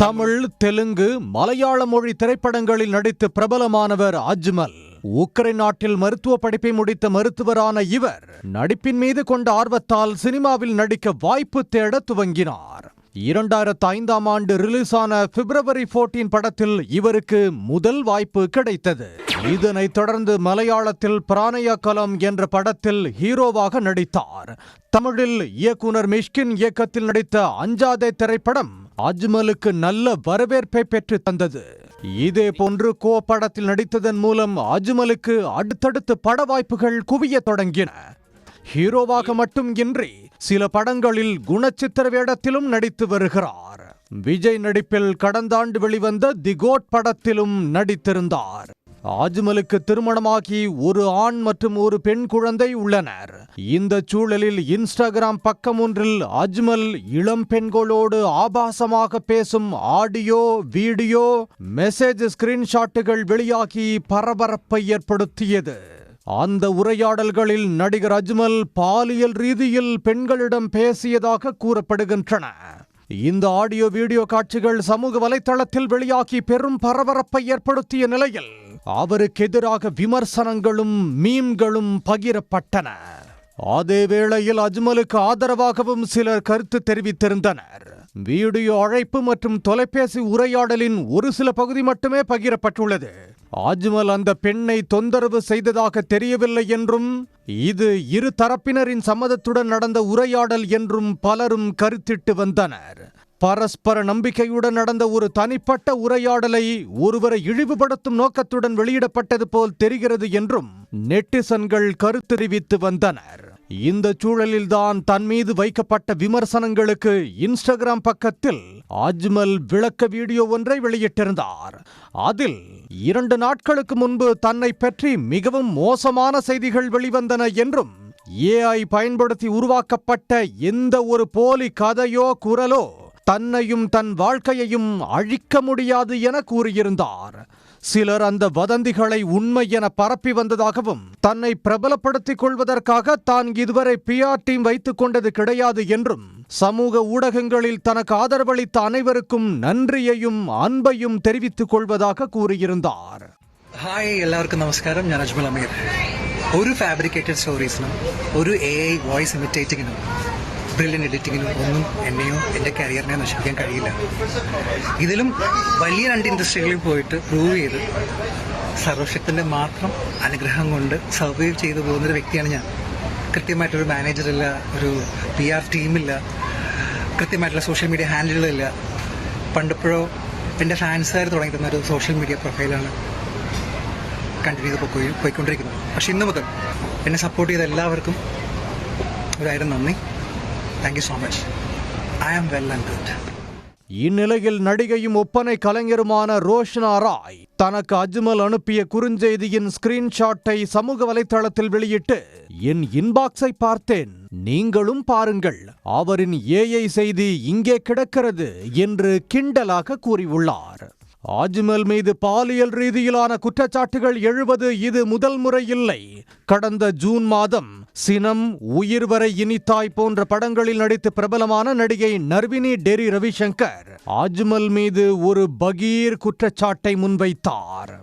தமிழ், தெலுங்கு, மலையாள மொழி திரைப்படங்களில் நடித்து பிரபலமானவர் அஜ்மல். உக்ரைன் நாட்டில் மருத்துவ படிப்பை முடித்த மருத்துவரான இவர் நடிப்பின் மீது கொண்ட ஆர்வத்தால் சினிமாவில் நடிக்க வாய்ப்பு தேட துவங்கினார். 2005ஆம் ஆண்டு ரிலீஸான பிப்ரவரி 14 படத்தில் இவருக்கு முதல் வாய்ப்பு கிடைத்தது. இதனைத் தொடர்ந்து மலையாளத்தில் பிராணய கலம் என்ற படத்தில் ஹீரோவாக நடித்தார். தமிழில் இயக்குனர் மிஷ்கின் இயக்கத்தில் நடித்த அஞ்சாதே திரைப்படம் அஜ்மலுக்கு நல்ல வரவேற்பை பெற்று தந்தது. இதே போன்று கோ படத்தில் நடித்ததன் மூலம் அஜ்மலுக்கு அடுத்தடுத்து பட வாய்ப்புகள் குவிய தொடங்கின. ஹீரோவாக மட்டும் இன்றி சில படங்களில் குணச்சித்திர வேடத்திலும் நடித்து வருகிறார். விஜய் நடிப்பில் கடந்த ஆண்டு வெளிவந்த தி கோட் படத்திலும் நடித்திருந்தார். அஜ்மலுக்கு திருமணமாகி ஒரு ஆண் மற்றும் ஒரு பெண் குழந்தை உள்ளனர். இந்த சூழலில் இன்ஸ்டாகிராம் பக்கம் ஒன்றில் அஜ்மல் இளம் பெண்களோடு ஆபாசமாக பேசும் ஆடியோ, வீடியோ, மெசேஜ் ஸ்கிரீன்ஷாட்டுகள் வெளியாகி பரபரப்பை ஏற்படுத்தியது. அந்த உரையாடல்களில் நடிகர் அஜ்மல் பாலியல் ரீதியில் பெண்களிடம் பேசியதாக கூறப்படுகின்றன. இந்த ஆடியோ, வீடியோ காட்சிகள் சமூக வலைதளத்தில் வெளியாகி பெரும் பரபரப்பை ஏற்படுத்திய நிலையில் அவருக்கு எதிராக விமர்சனங்களும் மீம்களும் பகிரப்பட்டன. அதே வேளையில் அஜ்மலுக்கு ஆதரவாகவும் சிலர் கருத்து தெரிவித்திருந்தனர். வீடியோ அழைப்பு மற்றும் தொலைபேசி உரையாடலின் ஒரு சில பகுதி மட்டுமே பகிரப்பட்டுள்ளது. அஜ்மல் அந்த பெண்ணை தொந்தரவு செய்ததாக தெரியவில்லை என்றும் இது இரு தரப்பினரின் சம்மதத்துடன் நடந்த உரையாடல் என்றும் பலரும் கருத்திட்டு வந்தனர். பரஸ்பர நம்பிக்கையுடன் நடந்த ஒரு தனிப்பட்ட உரையாடலை ஒருவரை இழிவுபடுத்தும் நோக்கத்துடன் வெளியிடப்பட்டது போல் தெரிகிறது என்றும் நெட்டிசன்கள் கருத்து தெரிவித்து வந்தனர். இந்த சூழலில்தான் தன் மீது வைக்கப்பட்ட விமர்சனங்களுக்கு இன்ஸ்டாகிராம் பக்கத்தில் அஜ்மல் விளக்க வீடியோ ஒன்றை வெளியிட்டிருந்தார். அதில் 2 நாட்களுக்கு முன்பு தன்னை பற்றி மிகவும் மோசமான செய்திகள் வெளிவந்தன என்றும் AI பயன்படுத்தி உருவாக்கப்பட்ட எந்த ஒரு போலி கதையோ குரலோ தன்னையும் தன் வாழ்க்கையையும் அழிக்க முடியாது என கூறியிருந்தார். சிலர் அந்த வதந்திகளை உண்மை என பரப்பி வந்ததாகவும் தன்னை பிரபலப்படுத்திக் கொள்வதற்காக தான் இதுவரை PR டீம் வைத்துக் கொண்டது கிடையாது என்றும் சமூக ஊடகங்களில் தனக்கு ஆதரவளித்த அனைவருக்கும் நன்றியையும் அன்பையும் தெரிவித்துக் கொள்வதாக கூறியிருந்தார். ഹായ്, എല്ലാവർക്കും നമസ്കാരം. ഞാൻ അജ്മൽ അമീർ. ഒരു ഫാബ്രിക്കേറ്റഡ് സ്റ്റോറീസിനും ഒരു AI വോയിസ് ഇമിറ്റേറ്റിങ്ങിനും ബ്രില്യൻ എഡിറ്റിങ്ങിനും ഒന്നും എന്നെയോ എൻ്റെ കരിയറിനെ നശിപ്പിക്കാൻ കഴിയില്ല. ഇതിലും വലിയ 2 ഇൻഡസ്ട്രികളിൽ പോയിട്ട് പ്രൂവ് ചെയ്ത് സർവശക്തൻ്റെ മാത്രം അനുഗ്രഹം കൊണ്ട് സർവൈവ് ചെയ്തു പോകുന്നൊരു വ്യക്തിയാണ് ഞാൻ. കൃത്യമായിട്ടൊരു മാനേജറില്ല, ഒരു PR ടീമില്ല, കൃത്യമായിട്ടുള്ള സോഷ്യൽ മീഡിയ ഹാൻഡിലുകളില്ല. പണ്ടിപ്പോഴോ എൻ്റെ ഫാൻസുകാർ തുടങ്ങി തന്ന ഒരു സോഷ്യൽ മീഡിയ പ്രൊഫൈലാണ് കണ്ടിന്യൂ ചെയ്ത് പോയിക്കൊണ്ടിരിക്കുന്നത്. പക്ഷെ ഇന്ന് മുതൽ എന്നെ സപ്പോർട്ട് ചെയ്ത എല്ലാവർക്കും ഒരായിരം നന്ദി. Thank you so much. I am well and good. இந்நிலையில் நடிகையும் ஒப்பனை கலைஞருமான ரோஷனா ராய் தனக்கு அஜ்மல் அனுப்பிய குறுஞ்செய்தியின் ஸ்கிரீன்ஷாட்டை சமூக வலைதளத்தில் வெளியிட்டு, என் இன்பாக்ஸை பார்த்தேன், நீங்களும் பாருங்கள், அவரின் AI செய்தி இங்கே கிடக்கிறது என்று கிண்டலாக கூறியுள்ளார். அஜ்மல் மீது பாலியல் ரீதியிலான குற்றச்சாட்டுகள் எழுவது இது முதல் முறை இல்லை. கடந்த ஜூன் மாதம் சினம், உயிர் வரை இனித்தாய் போன்ற படங்களில் நடித்து பிரபலமான நடிகை நர்வினி டெரி ரவிசங்கர் அஜ்மல் மீது ஒரு பகீர் குற்றச்சாட்டை முன்வைத்தார்.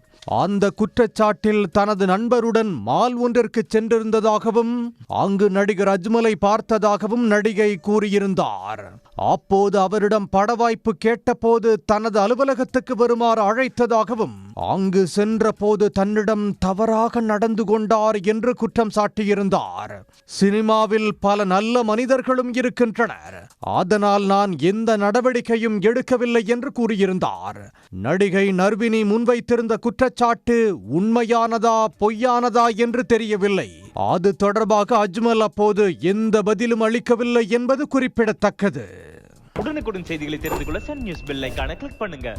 அந்த குற்றச்சாட்டில் தனது நண்பருடன் மால் ஒன்றிற்கு சென்றிருந்ததாகவும் அங்கு நடிகர் அஜ்மலை பார்த்ததாகவும் நடிகை கூறியிருந்தார். அப்போது அவரிடம் பட வாய்ப்பு கேட்டபோது தனது அலுவலகத்துக்கு வருமாறு அழைத்ததாகவும் அங்கு சென்ற போது தன்னிடம் தவறாக நடந்து கொண்டார் என்று குற்றம் சாட்டியிருந்தார். சினிமாவில் பல நல்ல மனிதர்களும் இருக்கின்றனர், அதனால் நான் எந்த நடவடிக்கையும் எடுக்கவில்லை என்று கூறியிருந்தார். நடிகை நர்வினி முன்வைத்திருந்த குற்றச்சாட்டு உண்மையானதா பொய்யானதா என்று தெரியவில்லை. அது தொடர்பாக அஜ்மல் அப்போது எந்த பதிலும் அளிக்கவில்லை என்பது குறிப்பிடத்தக்கது. உடனுக்குடன் செய்திகளை தெரிந்து கொள்ள சன் நியூஸ் பெல் ஐகானை கிளிக் பண்ணுங்க.